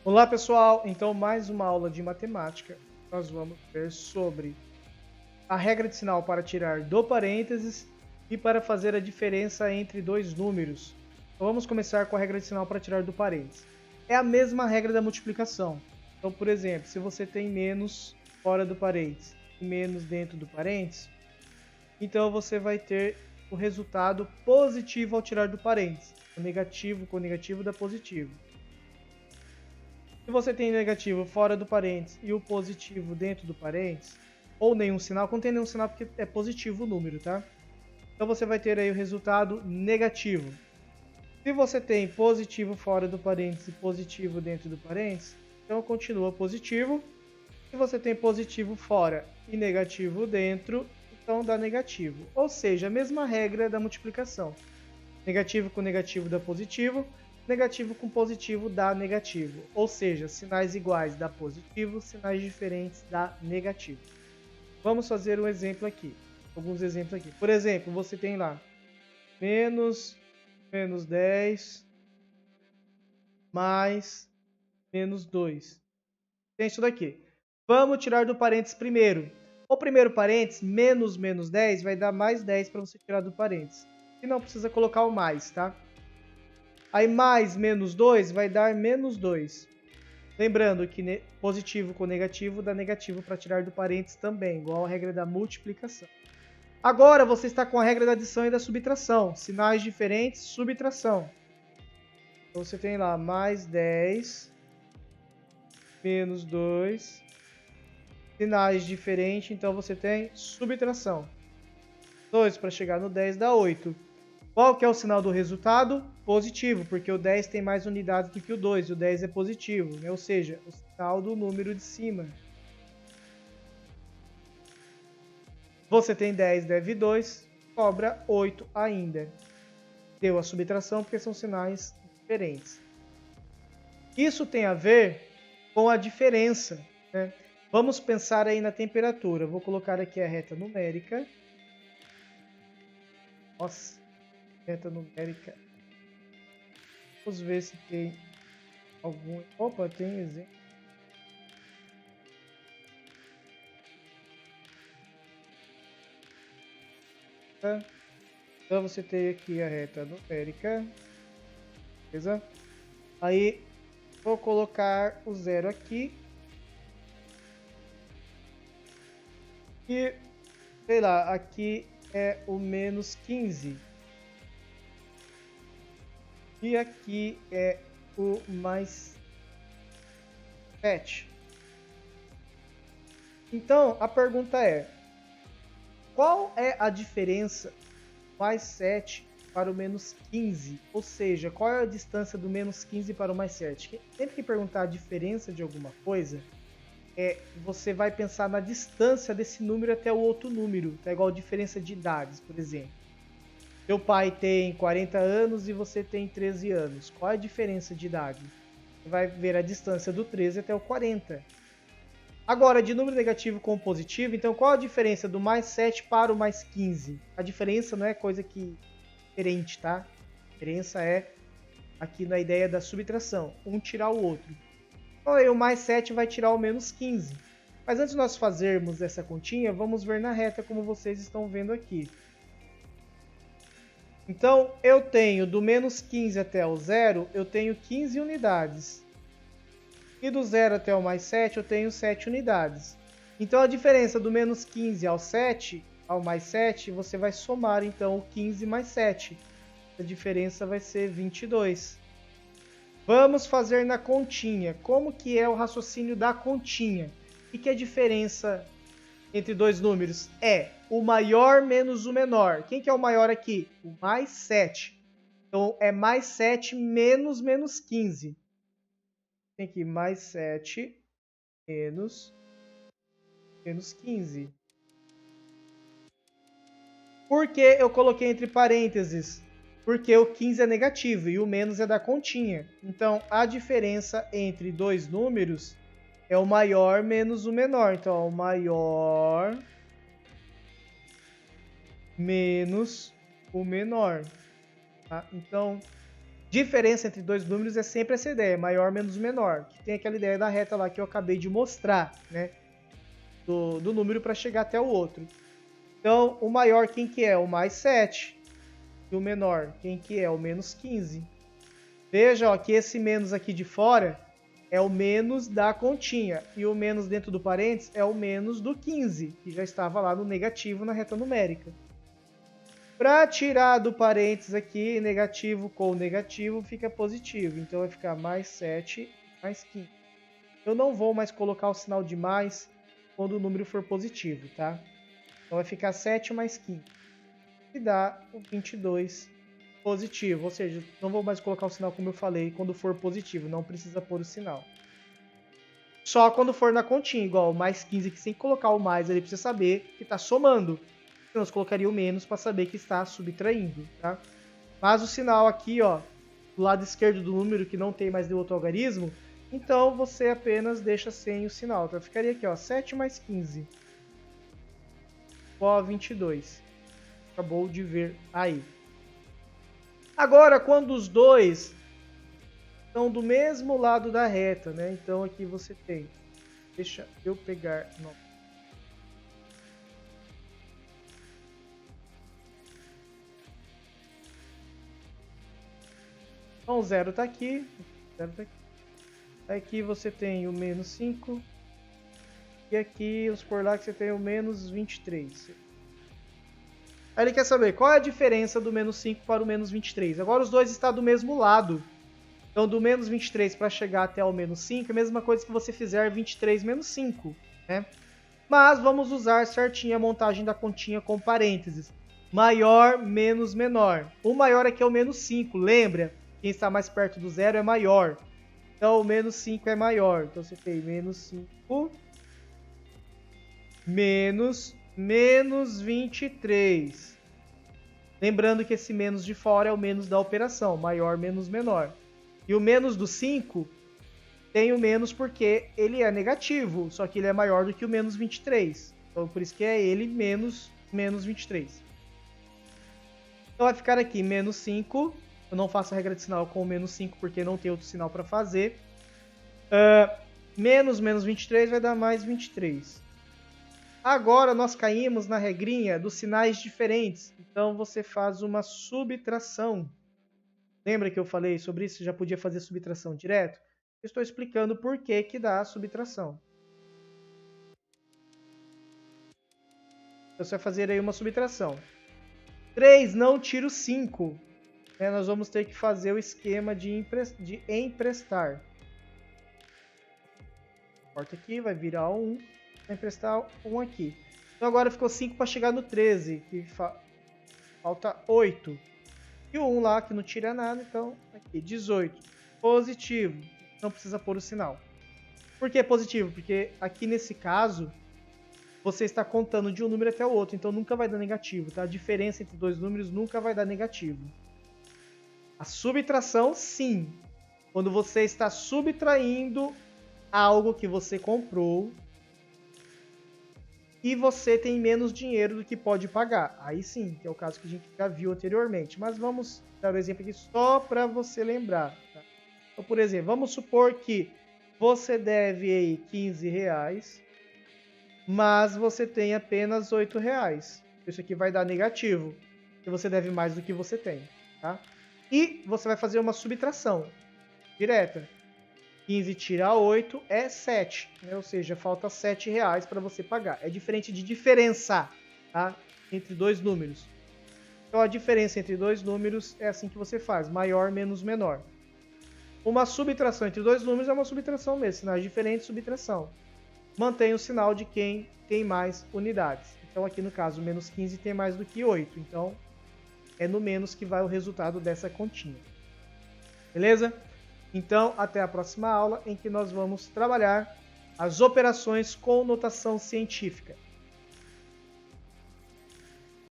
Olá, pessoal! Então, mais uma aula de matemática. Nós vamos ver sobre a regra de sinal para tirar do parênteses e para fazer a diferença entre dois números. Então, vamos começar com a regra de sinal para tirar do parênteses. É a mesma regra da multiplicação. Então, por exemplo, se você tem menos fora do parênteses e menos dentro do parênteses, então você vai ter o resultado positivo ao tirar do parênteses. O negativo com o negativo dá positivo. Se você tem negativo fora do parênteses e o positivo dentro do parênteses, ou nenhum sinal, não tem nenhum sinal porque é positivo o número, tá? Então você vai ter aí o resultado negativo. Se você tem positivo fora do parênteses e positivo dentro do parênteses, então continua positivo. Se você tem positivo fora e negativo dentro, então dá negativo. Ou seja, a mesma regra da multiplicação. Negativo com negativo dá positivo, negativo com positivo dá negativo. Ou seja, sinais iguais dá positivo, sinais diferentes dá negativo. Vamos fazer um exemplo aqui. Alguns exemplos aqui. Por exemplo, você tem lá menos 10 mais menos 2. Tem isso daqui. Vamos tirar do parênteses primeiro. O primeiro parênteses, menos 10, vai dar mais 10 para você tirar do parênteses. E não precisa colocar o mais, tá? Aí mais menos 2 vai dar menos 2. Lembrando que positivo com negativo dá negativo para tirar do parênteses também, igual a regra da multiplicação. Agora você está com a regra da adição e da subtração. Sinais diferentes, subtração. Então você tem lá mais 10, menos 2. Sinais diferentes, então você tem subtração. 2 para chegar no 10 dá 8. Qual que é o sinal do resultado? Positivo, porque o 10 tem mais unidades do que o 2, e o 10 é positivo, né? Ou seja, o sinal do número de cima. Você tem 10, deve 2, sobra 8 ainda. Deu a subtração porque são sinais diferentes. Isso tem a ver com a diferença, né? Vamos pensar aí na temperatura. Vou colocar aqui a reta numérica. Nossa, reta numérica. Vamos ver se tem algum... Opa, tem exemplo. Então você tem aqui a reta numérica. Beleza? Aí vou colocar o zero aqui. E, sei lá, aqui é o menos 15. E aqui é o mais 7. Então, a pergunta é: qual é a diferença mais 7 para o menos 15? Ou seja, qual é a distância do menos 15 para o mais 7? Sempre que perguntar a diferença de alguma coisa, você vai pensar na distância desse número até o outro número. Tá igual a diferença de idades, por exemplo. Seu pai tem 40 anos e você tem 13 anos. Qual é a diferença de idade? Você vai ver a distância do 13 até o 40. Agora, de número negativo com positivo, então qual a diferença do mais 7 para o mais 15? A diferença não é coisa que diferente, tá? A diferença é aqui na ideia da subtração, um tirar o outro. Então aí o mais 7 vai tirar o menos 15. Mas antes de nós fazermos essa continha, vamos ver na reta como vocês estão vendo aqui. Então eu tenho do menos 15 até o zero, eu tenho 15 unidades. E do 0 até o mais 7, eu tenho 7 unidades. Então, a diferença do menos 15 ao 7, ao mais 7, você vai somar, então, o 15 mais 7. A diferença vai ser 22. Vamos fazer na continha. Como que é o raciocínio da continha? O que é a diferença entre dois números? É o maior menos o menor. Quem que é o maior aqui? O mais 7. Então, é mais 7 menos 15. Tem aqui mais 7 menos 15. Por que eu coloquei entre parênteses? Porque o 15 é negativo e o menos é da continha. Então, a diferença entre dois números é o maior menos o menor. Então, o maior menos o menor. Tá? Então, Diferença entre dois números é sempre essa ideia, maior menos menor. Que tem aquela ideia da reta lá que eu acabei de mostrar, né? Do número para chegar até o outro. Então, o maior quem que é? O mais 7. E o menor, quem que é? O menos 15. Veja ó, que esse menos aqui de fora é o menos da continha. E o menos dentro do parênteses é o menos do 15, que já estava lá no negativo na reta numérica. Para tirar do parênteses aqui, negativo com negativo, fica positivo. Então vai ficar mais 7 mais 15. Eu não vou mais colocar o sinal de mais quando o número for positivo, tá? Então vai ficar 7 mais 15. E dá o 22 positivo. Ou seja, não vou mais colocar o sinal como eu falei quando for positivo. Não precisa pôr o sinal. Só quando for na continha, igual mais 15, que sem colocar o mais, ele precisa saber que está somando. Nós colocaria o menos para saber que está subtraindo, tá? Mas o sinal aqui, ó, do lado esquerdo do número que não tem mais nenhum outro algarismo, então você apenas deixa sem o sinal. Então ficaria aqui, ó, 7 mais 15 igual a 22. Acabou de ver aí. Agora, quando os dois estão do mesmo lado da reta, né? Então aqui você tem. Deixa eu pegar. Não. Então o zero está aqui. Zero tá aqui. Aqui você tem o menos 5. E aqui, vamos por lá que você tem o menos 23. Aí ele quer saber qual é a diferença do menos 5 para o menos 23. Agora os dois estão do mesmo lado. Então do menos 23 para chegar até o menos 5 é a mesma coisa que você fizer 23 menos 5. Né? Mas vamos usar certinho a montagem da continha com parênteses. Maior menos menor. O maior aqui é o menos 5. Lembra? Quem está mais perto do zero é maior. Então o menos 5 é maior. Então você tem menos 5 menos 23. Lembrando que esse menos de fora é o menos da operação. Maior menos menor. E o menos do 5 tem o menos porque ele é negativo. Só que ele é maior do que o menos 23. Então por isso que é ele menos 23. Então vai ficar aqui menos 5. Eu não faço a regra de sinal com o menos 5 porque não tem outro sinal para fazer. Menos 23 vai dar mais 23. Agora nós caímos na regrinha dos sinais diferentes. Então você faz uma subtração. Lembra que eu falei sobre isso? Você já podia fazer subtração direto? Eu estou explicando por que que dá a subtração. Então você vai fazer aí uma subtração. 3 não tira o 5. Nós vamos ter que fazer o esquema de emprestar. Corta aqui, vai virar 1. Vai emprestar 1 aqui. Então agora ficou 5 para chegar no 13. Que falta 8. E o 1 lá que não tira nada, então aqui 18. Positivo. Não precisa pôr o sinal. Por que positivo? Porque aqui nesse caso você está contando de um número até o outro, então nunca vai dar negativo, tá? A diferença entre dois números nunca vai dar negativo. A subtração, sim. Quando você está subtraindo algo que você comprou e você tem menos dinheiro do que pode pagar. Aí sim, que é o caso que a gente já viu anteriormente. Mas vamos dar um exemplo aqui só para você lembrar. Tá? Então, por exemplo, vamos supor que você deve aí 15 reais, mas você tem apenas 8 reais. Isso aqui vai dar negativo, porque você deve mais do que você tem. Tá? E você vai fazer uma subtração direta. 15 tira 8 é 7, né? Ou seja, falta 7 reais para você pagar. É diferente de diferença, tá? Entre dois números. Então a diferença entre dois números é assim que você faz, maior menos menor. Uma subtração entre dois números é uma subtração mesmo, sinais diferentes, subtração. Mantém o sinal de quem tem mais unidades. Então aqui no caso, menos 15 tem mais do que 8, então é no menos que vai o resultado dessa continha. Beleza? Então, até a próxima aula em que nós vamos trabalhar as operações com notação científica.